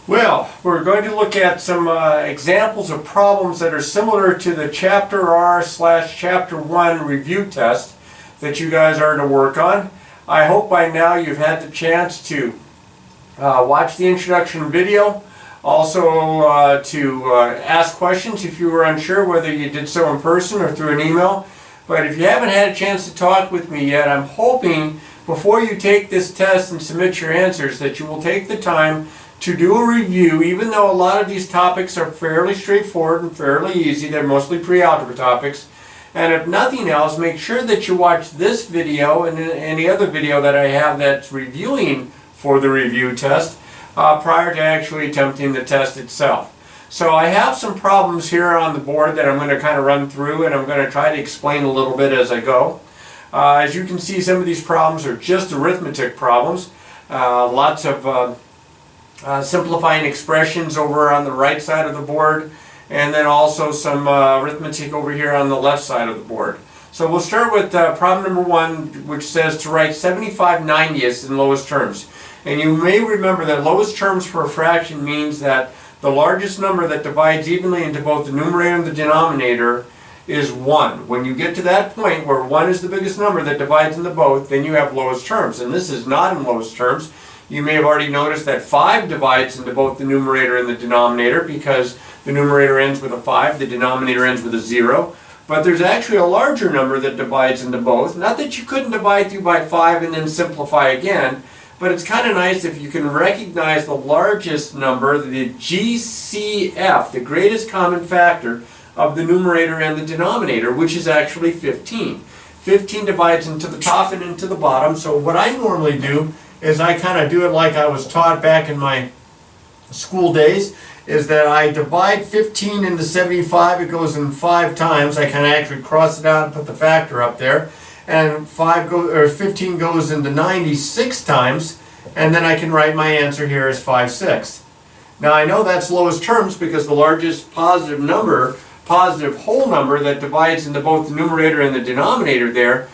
Well, we're going to look at some examples of problems that are similar to the Chapter R/Chapter 1 review test that you guys are to work on. I hope by now you've had the chance to watch the introduction video, also to ask questions if you were unsure whether you did so in person or through an email. But if you haven't had a chance to talk with me yet, I'm hoping before you take this test and submit your answers that you will take the time to do a review, even though a lot of these topics are fairly straightforward and fairly easy. They're mostly pre-algebra topics. And if nothing else, make sure that you watch this video and any other video that I have that's reviewing for the review test prior to actually attempting the test itself. So I have some problems here on the board that I'm going to kind of run through, and I'm going to try to explain a little bit as I go. As you can see, some of these problems are just arithmetic problems. Lots of simplifying expressions over on the right side of the board, and then also some arithmetic over here on the left side of the board. So we'll start with problem number 1, which says to write 75/90ths in lowest terms. And you may remember that lowest terms for a fraction means that the largest number that divides evenly into both the numerator and the denominator is 1. When you get to that point where 1 is the biggest number that divides into both, then you have lowest terms. And this is not in lowest terms. You may have already noticed that 5 divides into both the numerator and the denominator because the numerator ends with a 5, the denominator ends with a 0. But there's actually a larger number that divides into both. Not that you couldn't divide through by 5 and then simplify again, but it's kind of nice if you can recognize the largest number, the GCF, the greatest common factor of the numerator and the denominator, which is actually 15. 15 divides into the top and into the bottom, so what I normally do is I kind of do it like I was taught back in my school days, is that I divide 15 into 75, it goes in 5 times. I can actually cross it out and put the factor up there. And 15 goes into 96 times, and then I can write my answer here as 5/6. Now I know that's lowest terms because the largest positive whole number that divides into both the numerator and the denominator there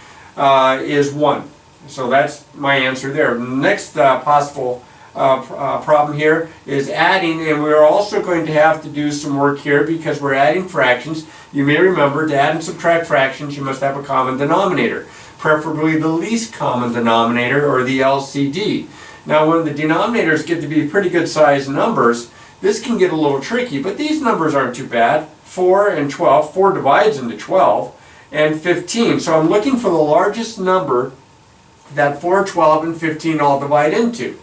is 1. So that's my answer there. Next possible problem here is adding, and we're also going to have to do some work here because we're adding fractions. You may remember to add and subtract fractions you must have a common denominator, preferably the least common denominator, or the LCD. Now when the denominators get to be pretty good sized numbers, this can get a little tricky, but these numbers aren't too bad. 4 and 12, 4 divides into 12, and 15. So I'm looking for the largest number that 4, 12, and 15 all divide into.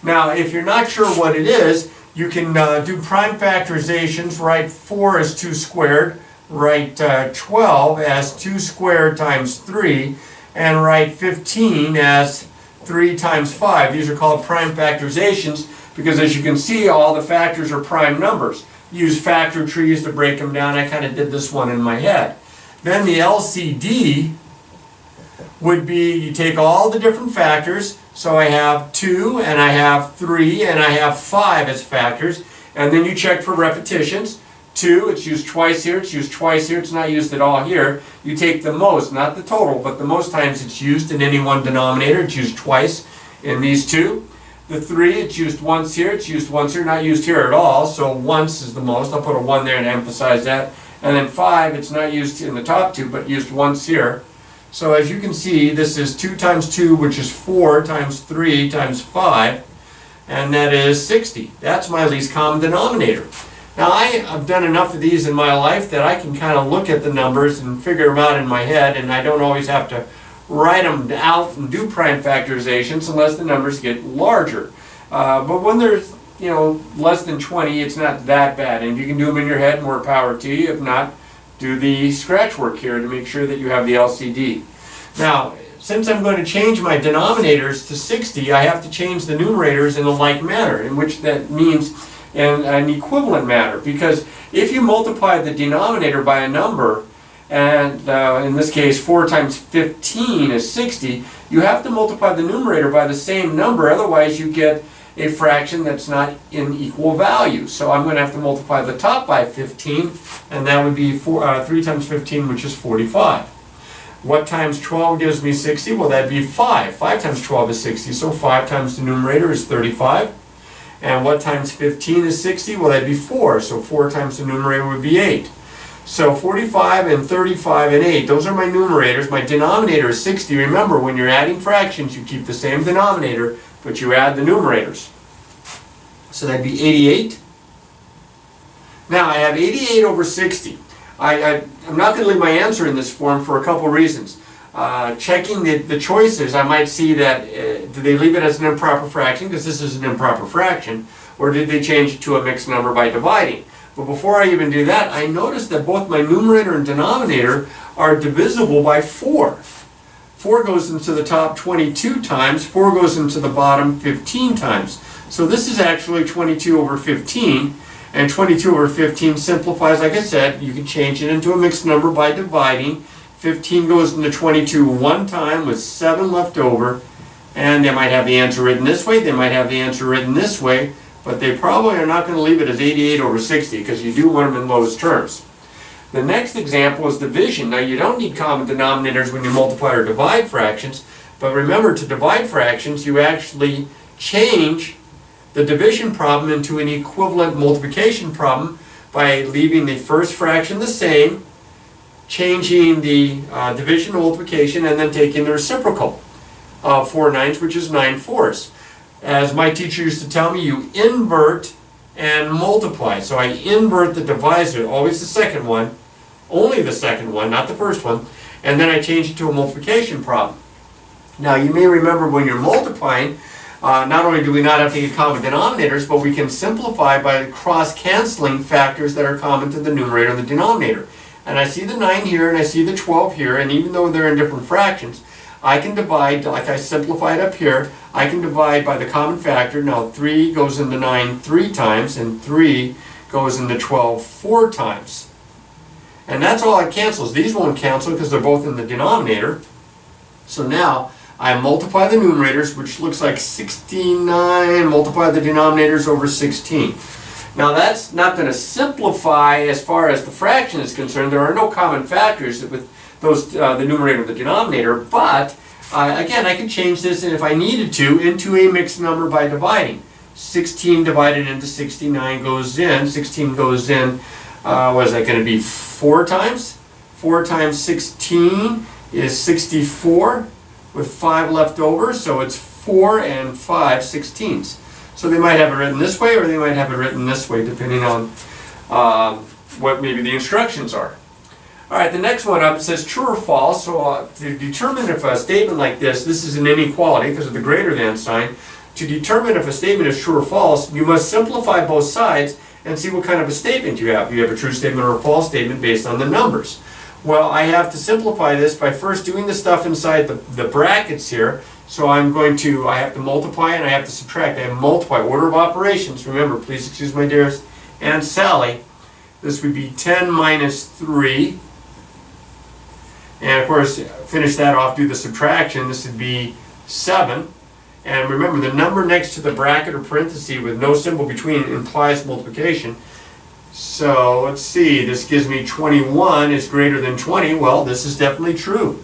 Now, if you're not sure what it is, you can do prime factorizations. Write 4 as 2 squared, write 12 as 2 squared times 3, and write 15 as 3 times 5. These are called prime factorizations because, as you can see, all the factors are prime numbers. Use factor trees to break them down. I kind of did this one in my head. Then the LCD would be, you take all the different factors, so I have 2, and I have 3, and I have 5 as factors, and then you check for repetitions. 2, it's used twice here, it's used twice here, it's not used at all here. You take the most, not the total, but the most times it's used in any one denominator. It's used twice in these two. The 3, it's used once here, it's used once here, not used here at all, so once is the most. I'll put a 1 there to emphasize that. And then 5, it's not used in the top two, but used once here. So as you can see, this is 2 times 2, which is 4 times 3 times 5, and that is 60. That's my least common denominator. Now I've done enough of these in my life that I can kind of look at the numbers and figure them out in my head, and I don't always have to write them out and do prime factorizations unless the numbers get larger. But when there's, less than 20, it's not that bad, and if you can do them in your head, more power to you. If not, do the scratch work here to make sure that you have the LCD. Now, since I'm going to change my denominators to 60, I have to change the numerators in a like manner, in which that means in an equivalent manner. Because if you multiply the denominator by a number, and in this case 4 times 15 is 60, you have to multiply the numerator by the same number, otherwise you get a fraction that's not in equal value. So I'm going to have to multiply the top by 15, and that would be 3 times 15, which is 45. What times 12 gives me 60? Well, that'd be 5. 5 times 12 is 60, so 5 times the numerator is 35. And what times 15 is 60? Well, that'd be 4. So 4 times the numerator would be 8. So 45 and 35 and 8, those are my numerators. My denominator is 60. Remember, when you're adding fractions, you keep the same denominator, but you add the numerators. So that'd be 88. Now I have 88 over 60. I'm not going to leave my answer in this form for a couple reasons. Checking the choices, I might see that, did they leave it as an improper fraction, because this is an improper fraction, or did they change it to a mixed number by dividing? But before I even do that, I notice that both my numerator and denominator are divisible by 4. 4 goes into the top 22 times, 4 goes into the bottom 15 times. So this is actually 22 over 15, and 22 over 15 simplifies, like I said, you can change it into a mixed number by dividing. 15 goes into 22 one time with 7 left over, and they might have the answer written this way, they might have the answer written this way, but they probably are not going to leave it as 88 over 60 because you do want them in lowest terms. The next example is division. Now you don't need common denominators when you multiply or divide fractions, but remember, to divide fractions you actually change the division problem into an equivalent multiplication problem by leaving the first fraction the same, changing the division to multiplication, and then taking the reciprocal of 4 nines, which is 9 fourths. As my teacher used to tell me, you invert and multiply. So I invert the divisor, always the second one, only the second one, not the first one, and then I change it to a multiplication problem. Now you may remember when you're multiplying, not only do we not have to get common denominators, but we can simplify by cross-canceling factors that are common to the numerator and the denominator. And I see the 9 here and I see the 12 here, and even though they're in different fractions, I can divide, like I simplified up here, I can divide by the common factor. Now 3 goes into 9 3 times, and 3 goes into 12 4 times. And that's all it cancels. These won't cancel because they're both in the denominator. So now I multiply the numerators, which looks like 69, multiply the denominators over 16. Now that's not going to simplify as far as the fraction is concerned. There are no common factors with those, the numerator and the denominator, but again, I can change this, and if I needed to, into a mixed number by dividing. 16 divided into 69 goes in. 16 goes in, what is that going to be, 4 times? 4 times 16 is 64 with 5 left over, so it's 4 and 5 sixteenths. So they might have it written this way, or they might have it written this way, depending on what maybe the instructions are. All right, the next one up, it says true or false. So to determine if a statement like this is an inequality because of the greater than sign. To determine if a statement is true or false, you must simplify both sides and see what kind of a statement you have. You have a true statement or a false statement based on the numbers. Well, I have to simplify this by first doing the stuff inside the brackets here. So I have to multiply and I have to subtract. I have multiply, order of operations. Remember, please excuse my dearest Aunt Sally. This would be 10 minus 3. And of course, finish that off, do the subtraction. This would be 7. And remember, the number next to the bracket or parenthesis with no symbol between implies multiplication. So let's see, this gives me 21 is greater than 20. Well, this is definitely true,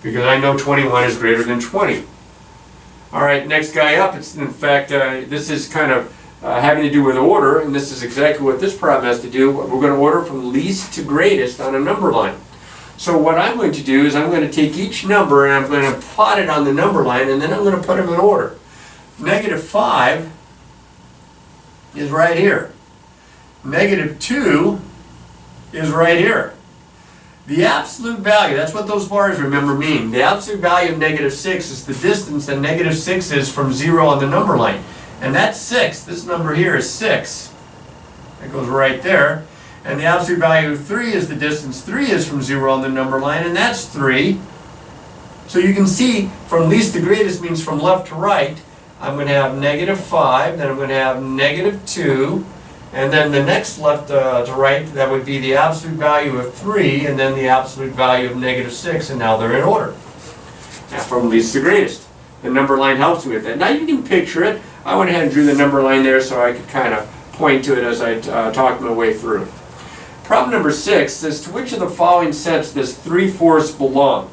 because I know 21 is greater than 20. All right, next guy up, it's in fact, this is kind of having to do with order, and this is exactly what this problem has to do. We're going to order from least to greatest on a number line. So what I'm going to do is I'm going to take each number and I'm going to plot it on the number line, and then I'm going to put them in order. Negative 5 is right here. Negative 2 is right here. The absolute value, that's what those bars, remember, mean. The absolute value of negative 6 is the distance that negative 6 is from 0 on the number line. And that's 6. This number here is 6. That goes right there. And the absolute value of 3 is the distance 3 is from 0 on the number line, and that's 3. So you can see from least to greatest means from left to right. I'm going to have negative 5, then I'm going to have negative 2, and then the next left to right, that would be the absolute value of 3, and then the absolute value of negative 6, and now they're in order. Now from least to greatest. The number line helps me with that. Now you can picture it. I went ahead and drew the number line there so I could kind of point to it as I talked my way through. Problem number 6 says, to which of the following sets does 3/4 belong?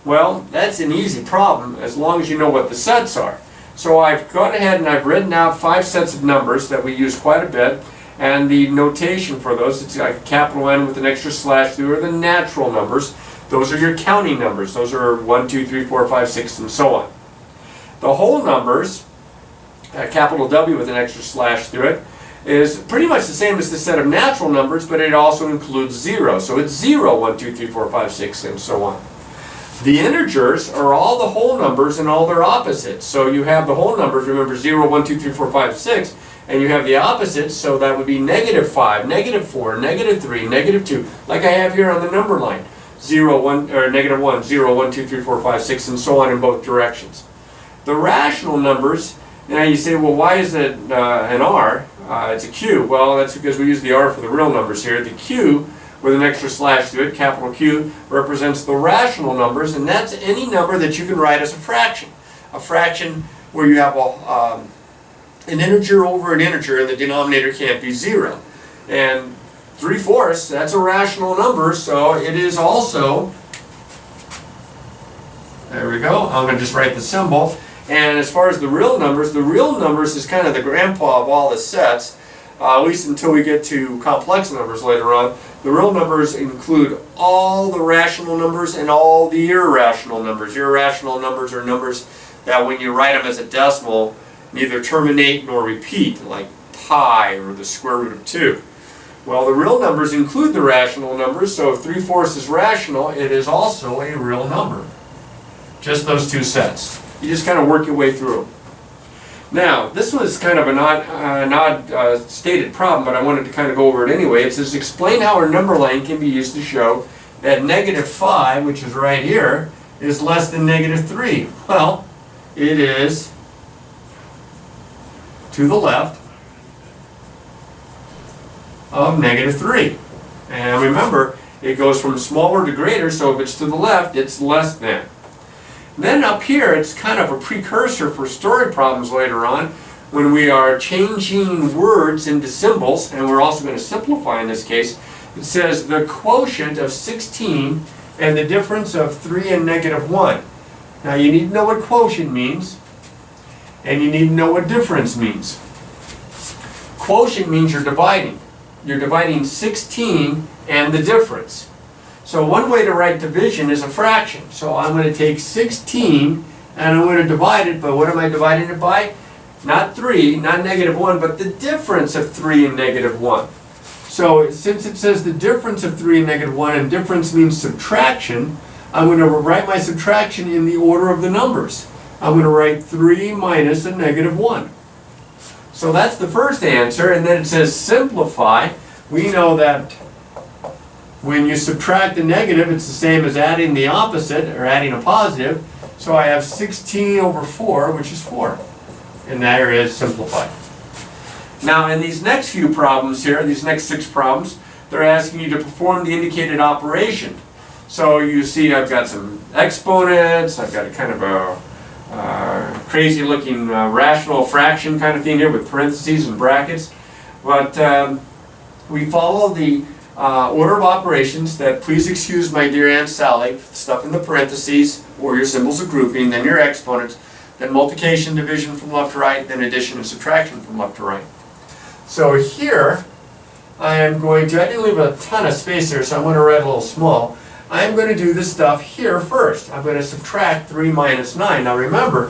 Well, that's an easy problem as long as you know what the sets are. So I've gone ahead and I've written out 5 sets of numbers that we use quite a bit, and the notation for those, it's like capital N with an extra slash through, are the natural numbers. Those are your counting numbers. Those are 1, 2, 3, 4, 5, 6, and so on. The whole numbers, capital W with an extra slash through it, is pretty much the same as the set of natural numbers, but it also includes 0. So it's 0, 1, 2, 3, 4, 5, 6, and so on. The integers are all the whole numbers and all their opposites. So you have the whole numbers, remember 0, 1, 2, 3, 4, 5, 6, and you have the opposites, so that would be negative 5, negative 4, negative 3, negative 2, like I have here on the number line. 0, 1, or negative 1, 0, 1, 2, 3, 4, 5, 6, and so on in both directions. The rational numbers, now you say, well, why is it an R? It's a Q. Well, that's because we use the R for the real numbers here. The Q with an extra slash through it, capital Q, represents the rational numbers, and that's any number that you can write as a fraction. A fraction where you have an integer over an integer and the denominator can't be 0. And 3/4, that's a rational number, so it is also, there we go, I'm going to just write the symbol. And as far as the real numbers is kind of the grandpa of all the sets, at least until we get to complex numbers later on. The real numbers include all the rational numbers and all the irrational numbers. Irrational numbers are numbers that when you write them as a decimal, neither terminate nor repeat, like pi or the square root of 2. Well, the real numbers include the rational numbers, so if 3/4 is rational, it is also a real number. Just those two sets. You just kind of work your way through them. Now, this was kind of an odd stated problem, but I wanted to kind of go over it anyway. It says, explain how a number line can be used to show that negative 5, which is right here, is less than negative 3. Well, it is to the left of negative 3. And remember, it goes from smaller to greater, so if it's to the left, it's less than. Then up here, it's kind of a precursor for story problems later on when we are changing words into symbols, and we're also going to simplify in this case. It says the quotient of 16 and the difference of 3 and negative 1. Now you need to know what quotient means, and you need to know what difference means. Quotient means you're dividing. You're dividing 16 and the difference. So one way to write division is a fraction. So I'm going to take 16 and I'm going to divide it, but what am I dividing it by? Not 3, not negative 1, but the difference of 3 and negative 1. So since it says the difference of 3 and negative 1, and difference means subtraction, I'm going to write my subtraction in the order of the numbers. I'm going to write 3 minus a negative 1. So that's the first answer, and then it says simplify. We know that when you subtract a negative, it's the same as adding the opposite, or adding a positive. So I have 16 over 4, which is 4. And there is simplified. Now in these next few problems here, these next 6 problems, they're asking you to perform the indicated operation. So you see I've got some exponents, I've got a kind of a crazy looking rational fraction kind of thing here with parentheses and brackets. But we follow the order of operations that, please excuse my dear Aunt Sally, stuff in the parentheses or your symbols of grouping, then your exponents, then multiplication, division from left to right, then addition and subtraction from left to right. So here I am going to, I didn't leave a ton of space here, so I'm going to write a little small. I'm going to do this stuff here first. I'm going to subtract 3 minus 9. Now remember,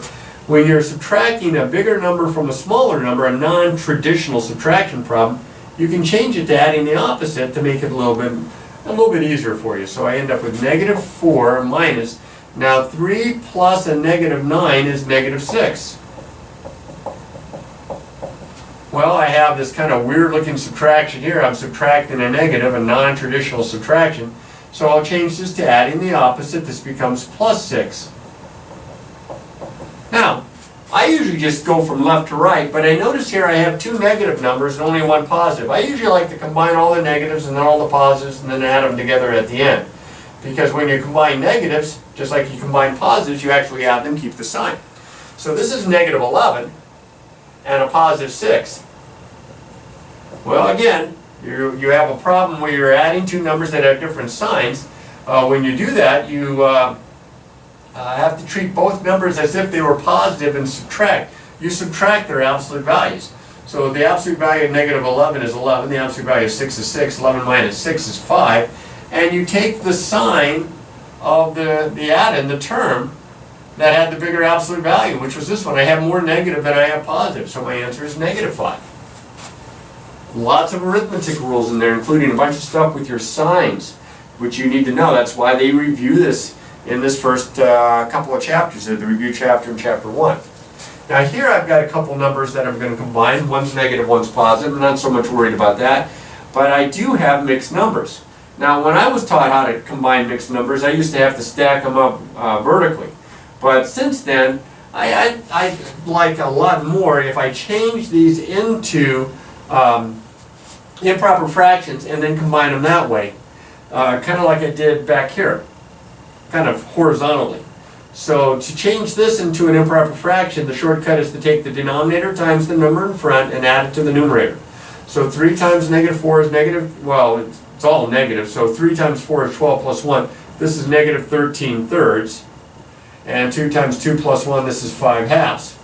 when you're subtracting a bigger number from a smaller number, a non-traditional subtraction problem, you can change it to adding the opposite to make it a little bit easier for you. So I end up with negative 4 minus, now 3 plus a negative 9 is negative 6. Well, I have this kind of weird looking subtraction here. I'm subtracting a negative, a non-traditional subtraction. So I'll change this to adding the opposite. This becomes plus 6. Now, I usually just go from left to right, but I notice here I have 2 negative numbers and only 1 positive. I usually like to combine all the negatives and then all the positives and then add them together at the end. Because when you combine negatives, just like you combine positives, you actually add them, keep the sign. So this is negative 11 and a positive 6. Well, again, you have a problem where you're adding 2 numbers that have different signs. When you do that, you have to treat both numbers as if they were positive and subtract. You subtract their absolute values. So the absolute value of negative 11 is 11, the absolute value of 6 is 6, 11 minus 6 is 5, and you take the sign of the addend, the term, that had the bigger absolute value, which was this one. I have more negative than I have positive, so my answer is negative 5. Lots of arithmetic rules in there, including a bunch of stuff with your signs, which you need to know. That's why they review this in this first couple of chapters, the review chapter in chapter 1. Now here I've got a couple numbers that I'm going to combine. One's negative, one's positive. I'm not so much worried about that. But I do have mixed numbers. Now when I was taught how to combine mixed numbers, I used to have to stack them up vertically. But since then, I like a lot more if I change these into improper fractions and then combine them that way. Kind of like I did back here, kind of horizontally. So to change this into an improper fraction, the shortcut is to take the denominator times the number in front and add it to the numerator. So 3 times negative 4 is negative, well, it's all negative, so 3 times 4 is 12 plus 1. This is negative 13 thirds. And 2 times 2 plus 1, this is 5 halves.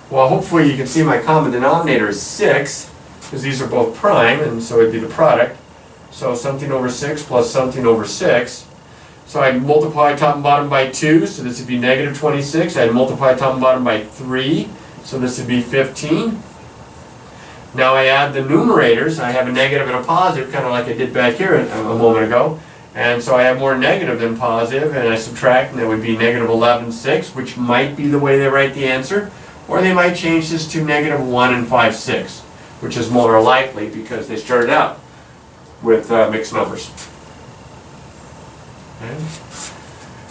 Well, hopefully you can see my common denominator is 6, because these are both prime, and so it'd be the product. So something over 6 plus something over 6. So I'd multiply top and bottom by 2, so this would be negative 26. I'd multiply top and bottom by 3, so this would be 15. Now I add the numerators. I have a negative and a positive, kind of like I did back here a moment ago. And so I have more negative than positive, and I subtract, and that would be negative 11, 6, which might be the way they write the answer. Or they might change this to negative 1 and 5, 6, which is more likely because they started out with mixed numbers. Okay.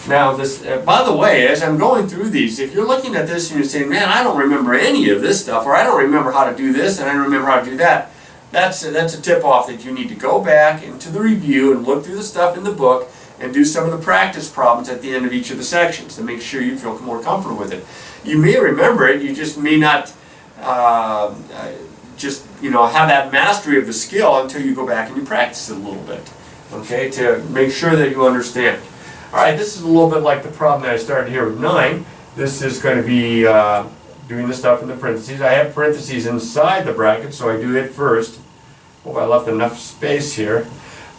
Now this, by the way, as I'm going through these, if you're looking at this and you're saying, man, I don't remember any of this stuff, or I don't remember how to do this, and I don't remember how to do that, that's a tip-off that you need to go back into the review and look through the stuff in the book and do some of the practice problems at the end of each of the sections to make sure you feel more comfortable with it. You may remember it, you just may not have that mastery of the skill until you go back and you practice it a little bit, okay, to make sure that you understand. All right, this is a little bit like the problem that I started here with 9. This is going to be doing the stuff in the parentheses. I have parentheses inside the bracket, so I do it first. Hope I left enough space here.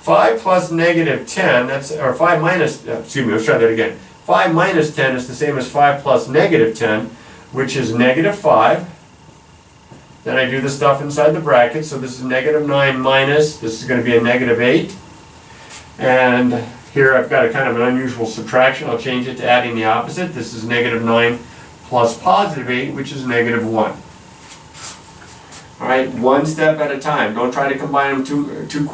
5 plus negative 10, or 5 minus, excuse me, let's try that again. 5 minus 10 is the same as 5 plus negative 10, which is negative 5. Then I do the stuff inside the bracket, so this is negative 9 minus, this is going to be a negative 8. And here I've got a kind of an unusual subtraction. I'll change it to adding the opposite. This is negative 9 plus positive 8, which is negative 1. All right, one step at a time. Don't try to combine them too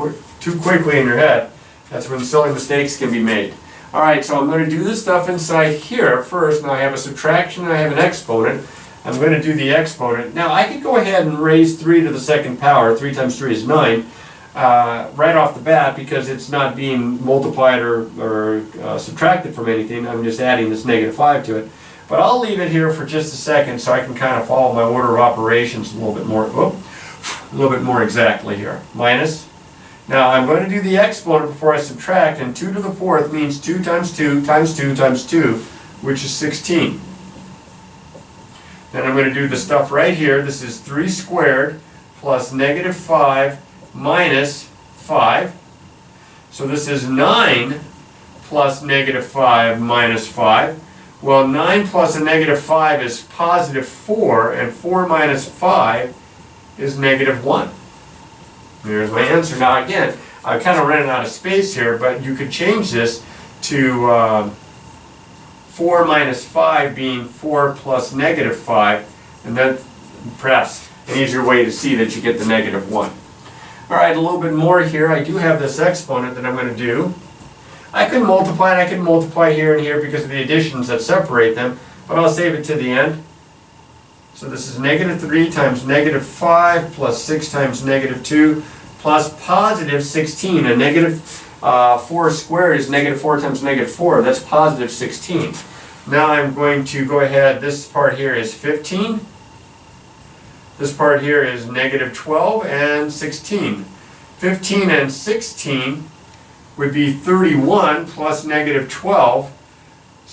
quickly in your head. That's when silly mistakes can be made. All right, so I'm going to do this stuff inside here first. Now I have a subtraction and I have an exponent. I'm going to do the exponent. Now I could go ahead and raise 3 to the second power. 3 times 3 is 9. Right off the bat, because it's not being multiplied or subtracted from anything. I'm just adding this negative 5 to it. But I'll leave it here for just a second so I can kind of follow my order of operations a little bit more exactly here. Minus. Now I'm going to do the exponent before I subtract, and 2 to the 4th means 2 times 2 times 2 times 2, which is 16. Then I'm going to do the stuff right here. This is 3 squared plus negative 5 minus 5. So this is 9 plus negative 5 minus 5. Well, 9 plus a negative 5 is positive 4, and 4 minus 5 is negative 1. There's my answer. Now again, I'm kind of running out of space here, but you could change this to 4 minus 5 being 4 plus negative 5, and then perhaps an easier way to see that you get the negative 1. All right, a little bit more here. I do have this exponent that I'm going to do. I can multiply, and I can multiply here and here because of the additions that separate them, but I'll save it to the end. So this is negative 3 times negative 5 plus 6 times negative 2 plus positive 16. And negative 4 squared is negative 4 times negative 4. That's positive 16. Now I'm going to go ahead. This part here is 15. This part here is negative 12 and 16. 15 and 16 would be 31 plus negative 12.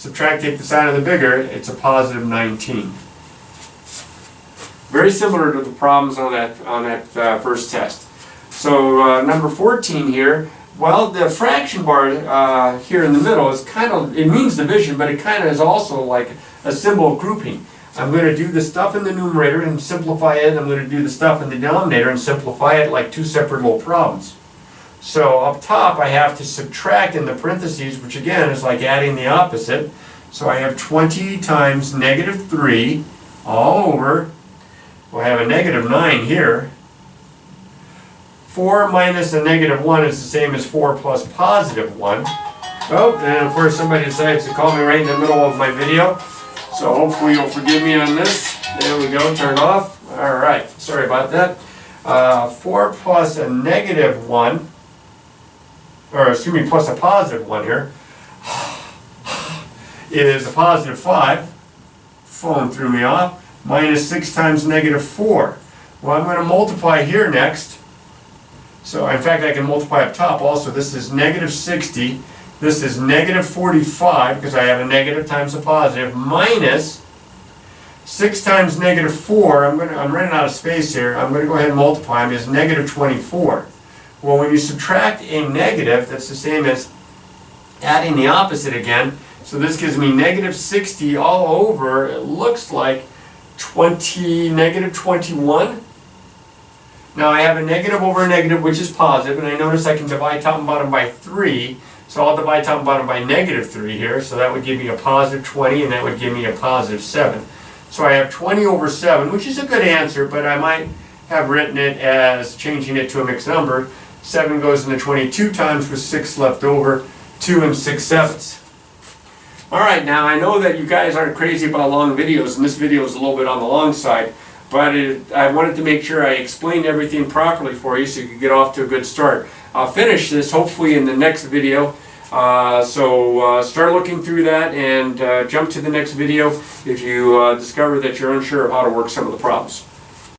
subtract, take the side of the bigger, it's a positive 19. Very similar to the problems on that first test. So number 14 here, well, the fraction bar here in the middle is kind of, it means division, but it kind of is also like a symbol of grouping. I'm going to do the stuff in the numerator and simplify it. I'm going to do the stuff in the denominator and simplify it like two separate little problems. So up top I have to subtract in the parentheses, which again is like adding the opposite. So I have 20 times negative 3 all over. We'll have a negative 9 here. 4 minus a negative 1 is the same as 4 plus positive 1. Oh, and of course somebody decides to call me right in the middle of my video. So hopefully you'll forgive me on this. There we go, turn off. Alright, sorry about that. 4 plus a negative 1, or excuse me, plus a positive 1 here, is a positive 5. Phone threw me off. Minus 6 times negative 4. Well, I'm going to multiply here next. So, in fact, I can multiply up top also. This is negative 60. This is negative 45, because I have a negative times a positive, minus 6 times negative 4. I'm running out of space here. I'm going to go ahead and multiply them, is negative 24. Well, when you subtract a negative, that's the same as adding the opposite again. So this gives me negative 60 all over, it looks like negative 21. Now I have a negative over a negative, which is positive, and I notice I can divide top and bottom by 3. So I'll divide top and bottom by negative 3 here, so that would give me a positive 20, and that would give me a positive 7. So I have 20 over 7, which is a good answer, but I might have written it as changing it to a mixed number. 7 goes into 22 times with 6 left over, 2 and 6/7. Alright, now I know that you guys aren't crazy about long videos, and this video is a little bit on the long side, but I wanted to make sure I explained everything properly for you so you could get off to a good start. I'll finish this hopefully in the next video, so start looking through that and jump to the next video if you discover that you're unsure of how to work some of the problems.